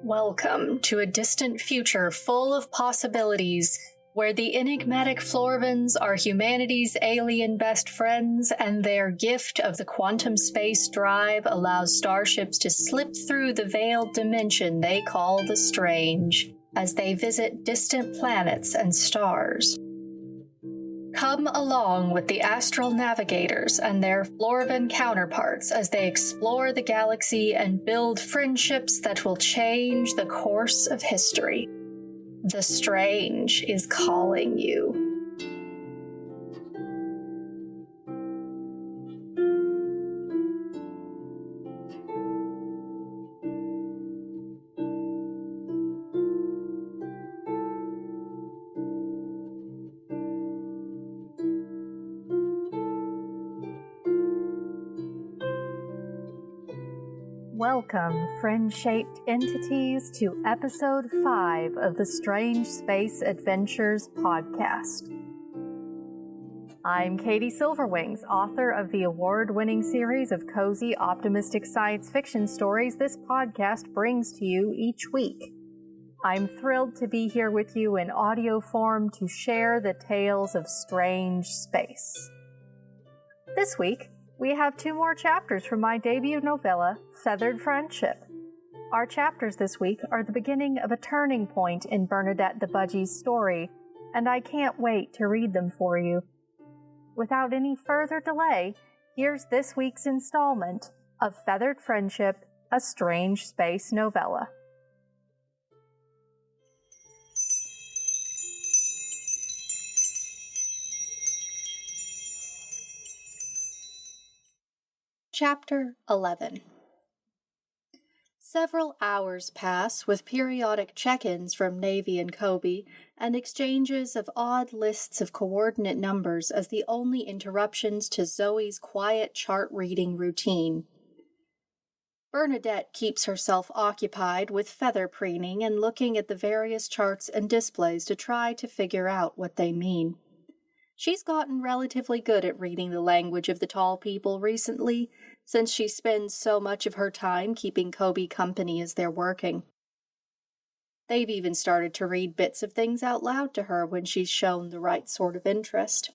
Welcome to a distant future full of possibilities, where the enigmatic Florvans are humanity's alien best friends, and their gift of the quantum space drive allows starships to slip through the veiled dimension they call the strange, as they visit distant planets and stars. Come along with the astral navigators and their Florvan counterparts as they explore the galaxy and build friendships that will change the course of history. The strange is calling you. Welcome, friend-shaped entities, to Episode 5 of the Strange Space Adventures podcast. I'm Katie Silverwings, author of the award-winning series of cozy, optimistic science fiction stories this podcast brings to you each week. I'm thrilled to be here with you in audio form to share the tales of strange space. This week, we have 2 more chapters from my debut novella, Feathered Friendship. Our chapters this week are the beginning of a turning point in Bernadette the Budgie's story, and I can't wait to read them for you. Without any further delay, here's this week's installment of Feathered Friendship, a Strange Space novella. Chapter 11. Several hours pass with periodic check-ins from Navy and Kobe and exchanges of odd lists of coordinate numbers as the only interruptions to Zoe's quiet chart-reading routine. Bernadette keeps herself occupied with feather preening and looking at the various charts and displays to try to figure out what they mean. She's gotten relatively good at reading the language of the tall people recently, since she spends so much of her time keeping Kobe company as they're working. They've even started to read bits of things out loud to her when she's shown the right sort of interest.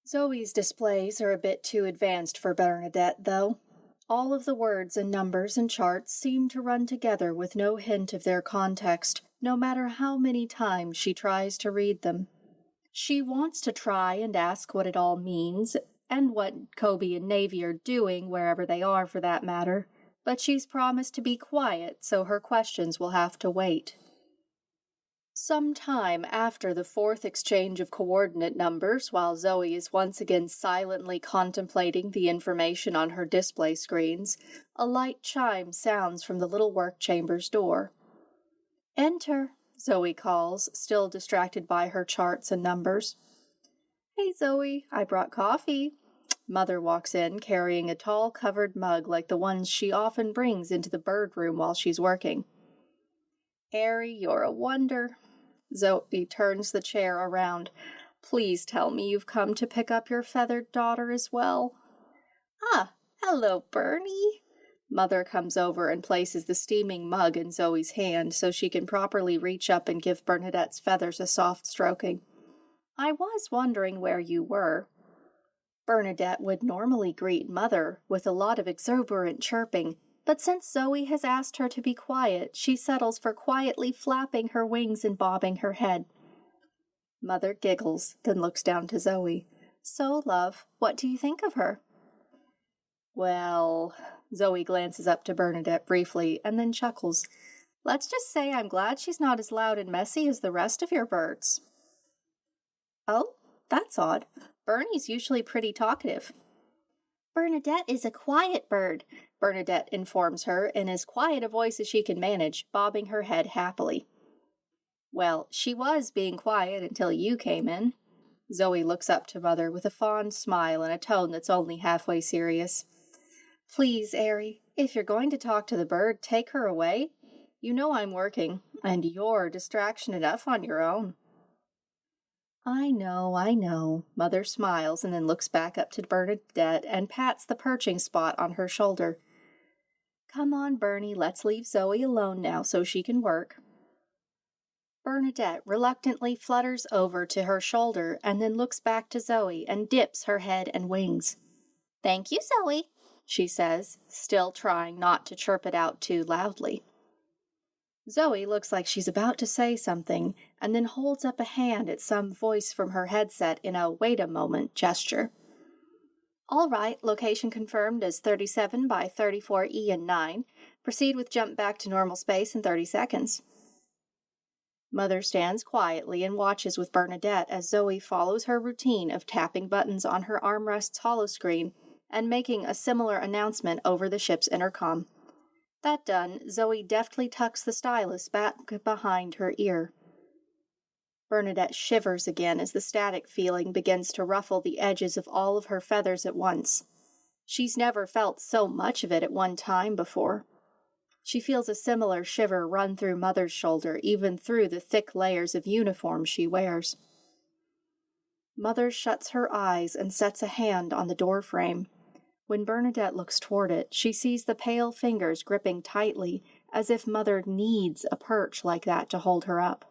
Zoe's displays are a bit too advanced for Bernadette, though. All of the words and numbers and charts seem to run together with no hint of their context, no matter how many times she tries to read them. She wants to try and ask what it all means, and what Kobe and Navy are doing, wherever they are for that matter, but she's promised to be quiet, so her questions will have to wait. Some time after the 4th exchange of coordinate numbers, while Zoe is once again silently contemplating the information on her display screens, a light chime sounds from the little work chamber's door. "Enter," Zoe calls, still distracted by her charts and numbers. "Hey, Zoe, I brought coffee." Mother walks in, carrying a tall covered mug like the ones she often brings into the bird room while she's working. "Harry, you're a wonder." Zoe turns the chair around. "Please tell me you've come to pick up your feathered daughter as well." "Ah, hello, Bernie." Mother comes over and places the steaming mug in Zoe's hand so she can properly reach up and give Bernadette's feathers a soft stroking. "I was wondering where you were." Bernadette would normally greet Mother with a lot of exuberant chirping, but since Zoe has asked her to be quiet, she settles for quietly flapping her wings and bobbing her head. Mother giggles, then looks down to Zoe. "So, love, what do you think of her?" "Well," Zoe glances up to Bernadette briefly, and then chuckles. "Let's just say I'm glad she's not as loud and messy as the rest of your birds." "Oh, that's odd. Bernie's usually pretty talkative." "Bernadette is a quiet bird," Bernadette informs her in as quiet a voice as she can manage, bobbing her head happily. "Well, she was being quiet until you came in." Zoe looks up to Mother with a fond smile and a tone that's only halfway serious. "Please, Airy, if you're going to talk to the bird, take her away. You know I'm working, and you're distraction enough on your own." I know. Mother smiles and then looks back up to Bernadette and pats the perching spot on her shoulder. Come on, Bernie, let's leave Zoe alone now so she can work. Bernadette reluctantly flutters over to her shoulder and then looks back to Zoe and dips her head and wings. "Thank you, Zoe," she says, still trying not to chirp it out too loudly. Zoe looks like she's about to say something and then holds up a hand at some voice from her headset in a "wait a moment" gesture. "All right, location confirmed as 37 by 34E and 9. Proceed with jump back to normal space in 30 seconds. Mother stands quietly and watches with Bernadette as Zoe follows her routine of tapping buttons on her armrest's holoscreen and making a similar announcement over the ship's intercom. That done, Zoe deftly tucks the stylus back behind her ear. Bernadette shivers again as the static feeling begins to ruffle the edges of all of her feathers at once. She's never felt so much of it at one time before. She feels a similar shiver run through Mother's shoulder, even through the thick layers of uniform she wears. Mother shuts her eyes and sets a hand on the door frame. When Bernadette looks toward it, she sees the pale fingers gripping tightly, as if Mother needs a perch like that to hold her up.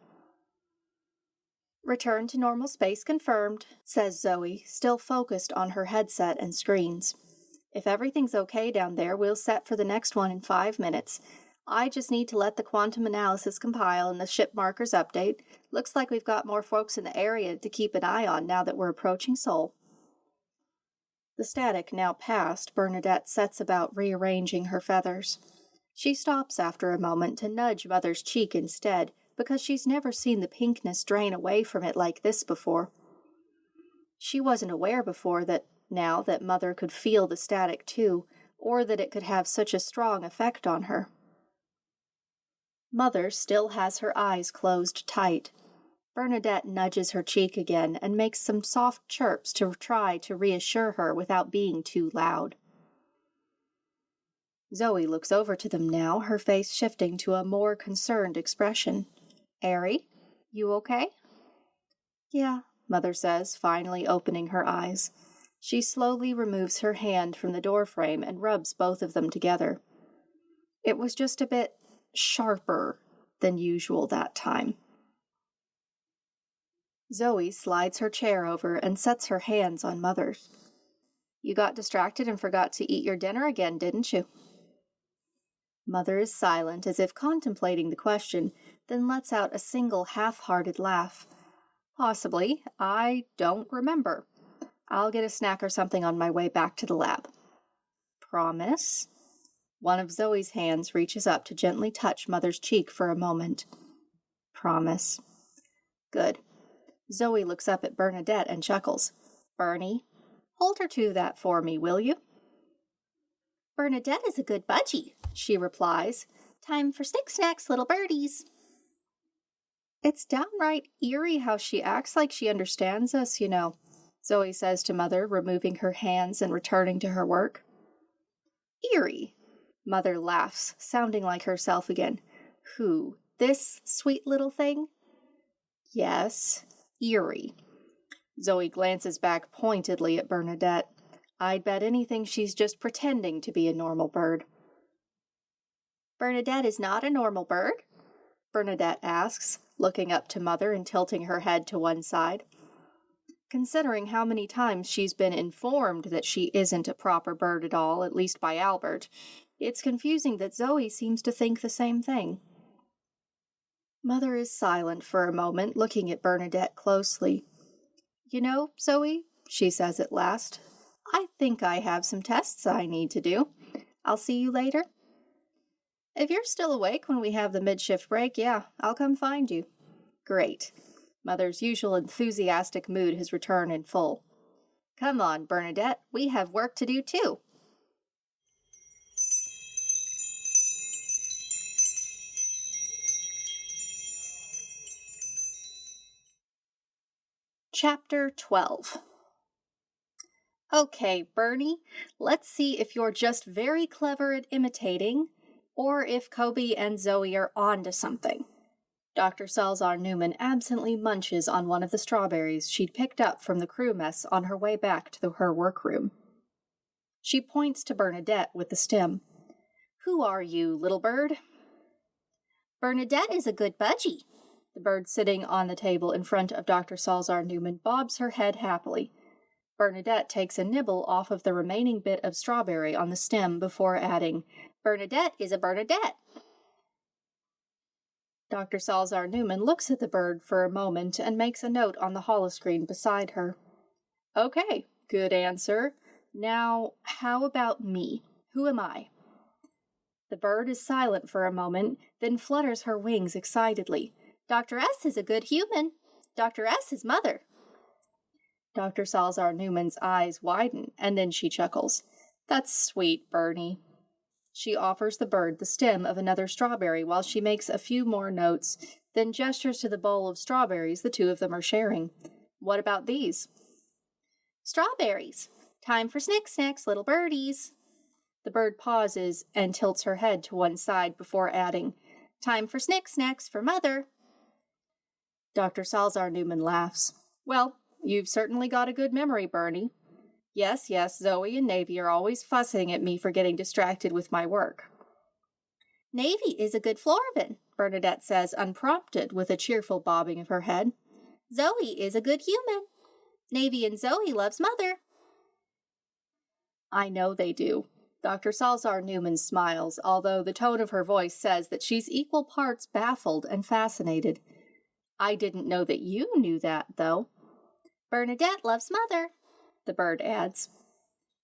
"Return to normal space confirmed," says Zoe, still focused on her headset and screens. "If everything's okay down there, we'll set for the next one in 5 minutes. I just need to let the quantum analysis compile and the ship markers update. Looks like we've got more folks in the area to keep an eye on now that we're approaching Sol." The static now past, Bernadette sets about rearranging her feathers. She stops after a moment to nudge Mother's cheek instead, because she's never seen the pinkness drain away from it like this before. She wasn't aware before that now that Mother could feel the static too, or that it could have such a strong effect on her. Mother still has her eyes closed tight. Bernadette nudges her cheek again and makes some soft chirps to try to reassure her without being too loud. Zoe looks over to them now, her face shifting to a more concerned expression. "Ari, you okay?" "Yeah," Mother says, finally opening her eyes. She slowly removes her hand from the doorframe and rubs both of them together. It was just a bit sharper than usual that time. Zoe slides her chair over and sets her hands on Mother's. "You got distracted and forgot to eat your dinner again, didn't you?" Mother is silent, as if contemplating the question, then lets out a single half-hearted laugh. "Possibly. I don't remember. I'll get a snack or something on my way back to the lab." "Promise?" One of Zoe's hands reaches up to gently touch Mother's cheek for a moment. "Promise." "Good." Zoe looks up at Bernadette and chuckles. "Bernie, hold her to that for me, will you?" "Bernadette is a good budgie," she replies. "Time for stick snacks, little birdies." "It's downright eerie how she acts like she understands us, you know," Zoe says to Mother, removing her hands and returning to her work. "Eerie?" Mother laughs, sounding like herself again. "Who? This sweet little thing?" "Yes, eerie." Zoe glances back pointedly at Bernadette. I'd bet anything she's just pretending to be a normal bird. "Bernadette is not a normal bird?" Bernadette asks, looking up to Mother and tilting her head to one side. Considering how many times she's been informed that she isn't a proper bird at all, at least by Albert, it's confusing that Zoe seems to think the same thing. Mother is silent for a moment, looking at Bernadette closely. "You know, Zoe," she says at last, "I think I have some tests I need to do. I'll see you later." "If you're still awake when we have the mid-shift break, yeah, I'll come find you." "Great." Mother's usual enthusiastic mood has returned in full. "Come on, Bernadette, we have work to do too." Chapter 12. "Okay, Bernie, let's see if you're just very clever at imitating, or if Kobe and Zoe are onto something." Dr. Salzar Newman absently munches on one of the strawberries she'd picked up from the crew mess on her way back to her workroom. She points to Bernadette with the stem. Who are you, little bird? Bernadette is a good budgie. The bird sitting on the table in front of Dr. Salzar Newman bobs her head happily. Bernadette takes a nibble off of the remaining bit of strawberry on the stem before adding, Bernadette is a Bernadette. Dr. Salzar Newman looks at the bird for a moment and makes a note on the holoscreen beside her. Okay, good answer. Now, how about me? Who am I? The bird is silent for a moment, then flutters her wings excitedly. Dr. S is a good human. Dr. S is mother. Dr. Salzar Newman's eyes widen, and then she chuckles. That's sweet, Bernie. She offers the bird the stem of another strawberry while she makes a few more notes, then gestures to the bowl of strawberries the two of them are sharing. What about these? Strawberries. Time for snacks, little birdies. The bird pauses and tilts her head to one side before adding, Time for snacks for mother. Dr. Salzar Newman laughs. Well, you've certainly got a good memory, Bernie. Yes, Zoe and Navy are always fussing at me for getting distracted with my work. Navy is a good Florvin, Bernadette says unprompted with a cheerful bobbing of her head. Zoe is a good human. Navy and Zoe loves mother. I know they do. Dr. Salzar Newman smiles, although the tone of her voice says that she's equal parts baffled and fascinated. I didn't know that you knew that, though. Bernadette loves mother, the bird adds.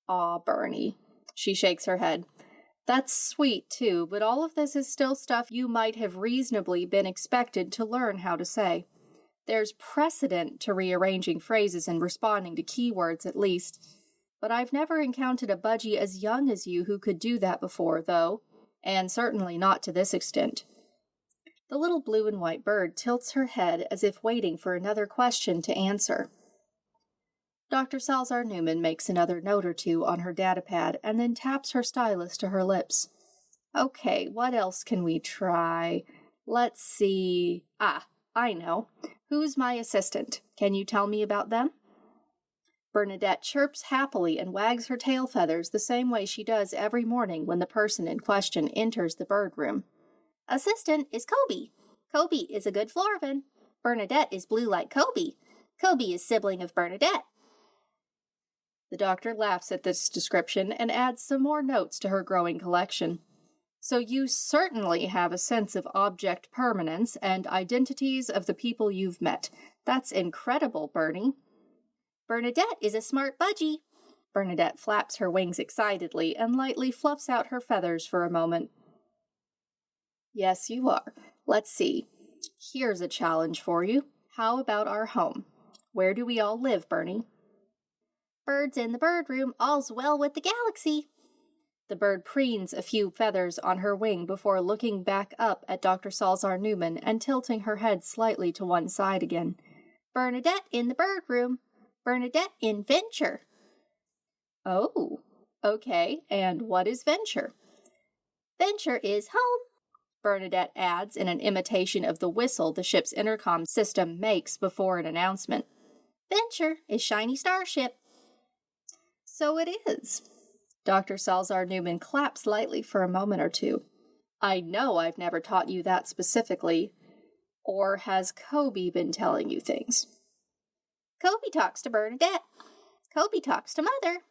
Aw, Bernie. She shakes her head. That's sweet, too, but all of this is still stuff you might have reasonably been expected to learn how to say. There's precedent to rearranging phrases and responding to keywords, at least. But I've never encountered a budgie as young as you who could do that before, though, and certainly not to this extent. The little blue and white bird tilts her head as if waiting for another question to answer. Dr. Salzar Newman makes another note or two on her datapad and then taps her stylus to her lips. Okay, what else can we try? Let's see. I know. Who's my assistant? Can you tell me about them? Bernadette chirps happily and wags her tail feathers the same way she does every morning when the person in question enters the bird room. Assistant is Kobe. Kobe is a good Florvin. Bernadette is blue like Kobe. Kobe is sibling of Bernadette. The doctor laughs at this description and adds some more notes to her growing collection. So you certainly have a sense of object permanence and identities of the people you've met. That's incredible, Bernie. Bernadette is a smart budgie. Bernadette flaps her wings excitedly and lightly fluffs out her feathers for a moment. Yes, you are. Let's see. Here's a challenge for you. How about our home? Where do we all live, Bernie? Birds in the bird room, all's well with the galaxy. The bird preens a few feathers on her wing before looking back up at Dr. Salzar Newman and tilting her head slightly to one side again. Bernadette in the bird room. Bernadette in Venture. Oh, okay. And what is Venture? Venture is home, Bernadette adds in an imitation of the whistle the ship's intercom system makes before an announcement. Venture is shiny starship. So it is. Dr. Salzar Newman claps lightly for a moment or two. I know I've never taught you that specifically. Or has Kobe been telling you things? Kobe talks to Bernadette. Kobe talks to Mother.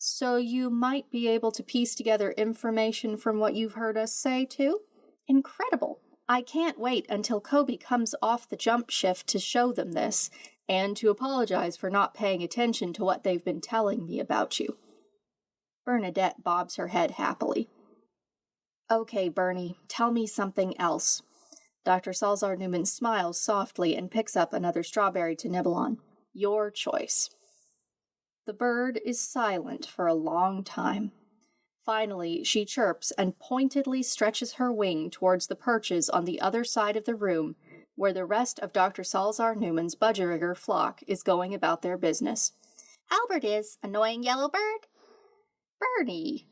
So you might be able to piece together information from what you've heard us say, too? Incredible. I can't wait until Kobe comes off the jump shift to show them this, and to apologize for not paying attention to what they've been telling me about you. Bernadette bobs her head happily. Okay, Bernie, tell me something else. Dr. Salzar Newman smiles softly and picks up another strawberry to nibble on. Your choice. The bird is silent for a long time. Finally, she chirps and pointedly stretches her wing towards the perches on the other side of the room, where the rest of Dr. Salzar Newman's budgerigar flock is going about their business. Albert is, annoying yellow bird. Bernie!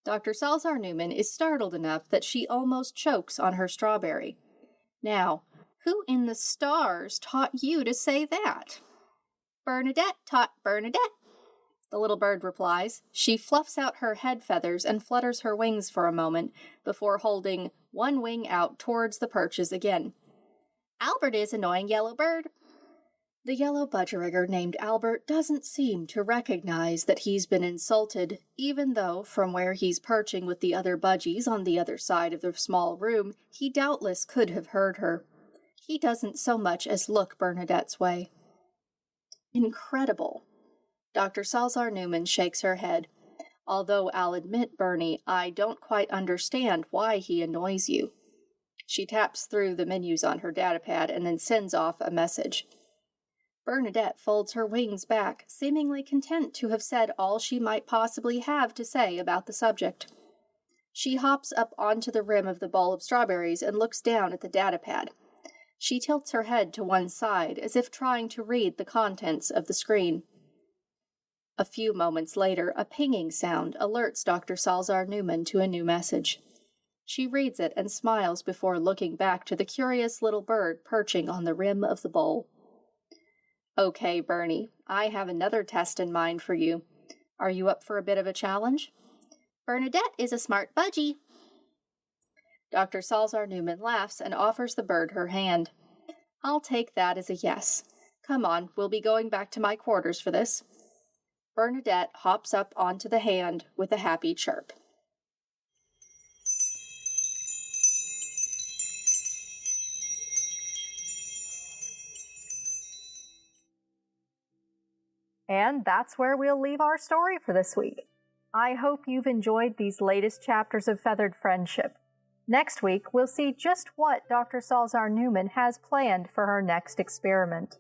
Dr. Salzar Newman is startled enough that she almost chokes on her strawberry. Now, who in the stars taught you to say that? Bernadette taught Bernadette. the little bird replies. She fluffs out her head feathers and flutters her wings for a moment before holding one wing out towards the perches again. Albert is annoying yellow bird. The yellow budgerigar named Albert doesn't seem to recognize that he's been insulted, even though, from where he's perching with the other budgies on the other side of the small room, he doubtless could have heard her. He doesn't so much as look Bernadette's way. Incredible. Dr. Salzar Newman shakes her head. Although I'll admit, Bernie, I don't quite understand why he annoys you. She taps through the menus on her datapad and then sends off a message. Bernadette folds her wings back, seemingly content to have said all she might possibly have to say about the subject. She hops up onto the rim of the bowl of strawberries and looks down at the datapad. She tilts her head to one side, as if trying to read the contents of the screen. A few moments later, a pinging sound alerts Dr. Salzar Newman to a new message. She reads it and smiles before looking back to the curious little bird perching on the rim of the bowl. Okay, Bernie, I have another test in mind for you. Are you up for a bit of a challenge? Bernadette is a smart budgie. Dr. Salzar Newman laughs and offers the bird her hand. I'll take that as a yes. Come on, we'll be going back to my quarters for this. Bernadette hops up onto the hand with a happy chirp. And that's where we'll leave our story for this week. I hope you've enjoyed these latest chapters of Feathered Friendship. Next week, we'll see just what Dr. Salzar Newman has planned for her next experiment.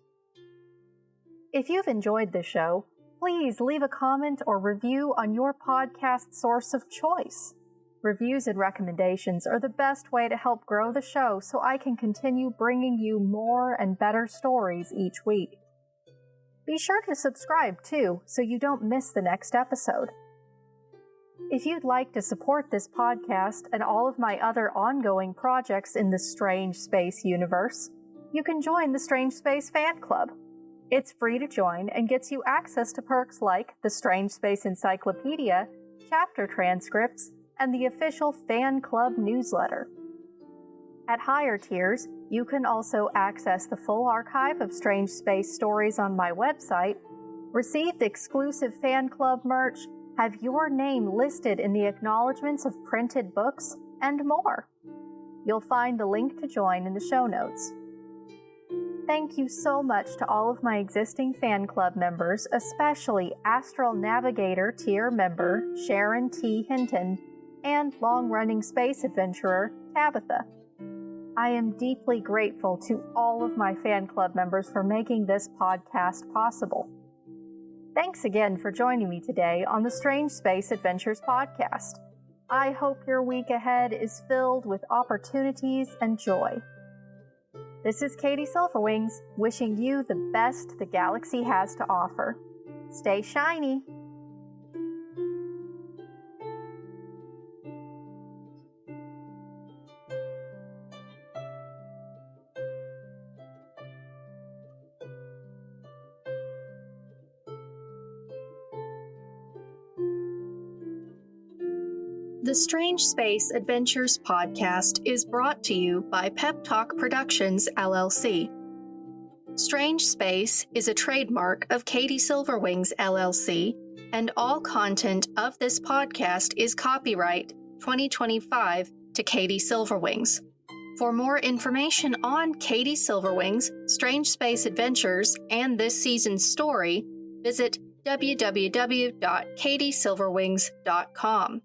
If you've enjoyed the show, please leave a comment or review on your podcast source of choice. Reviews and recommendations are the best way to help grow the show so I can continue bringing you more and better stories each week. Be sure to subscribe too, so you don't miss the next episode. If you'd like to support this podcast and all of my other ongoing projects in the Strange Space universe, you can join the Strange Space Fan Club. It's free to join and gets you access to perks like the Strange Space Encyclopedia, chapter transcripts, and the official fan club newsletter. At higher tiers, you can also access the full archive of Strange Space stories on my website, receive the exclusive fan club merch, have your name listed in the acknowledgements of printed books, and more. You'll find the link to join in the show notes. Thank you so much to all of my existing fan club members, especially Astral Navigator tier member Sharon T. Hinton and long-running space adventurer Tabitha. I am deeply grateful to all of my fan club members for making this podcast possible. Thanks again for joining me today on the Strange Space Adventures podcast. I hope your week ahead is filled with opportunities and joy. This is Katie Silverwings, wishing you the best the galaxy has to offer. Stay shiny! The Strange Space Adventures podcast is brought to you by Pep Talk Productions, LLC. Strange Space is a trademark of Katie Silverwings, LLC, and all content of this podcast is copyright 2025 to Katie Silverwings. For more information on Katie Silverwings, Strange Space Adventures, and this season's story, visit www.katiesilverwings.com.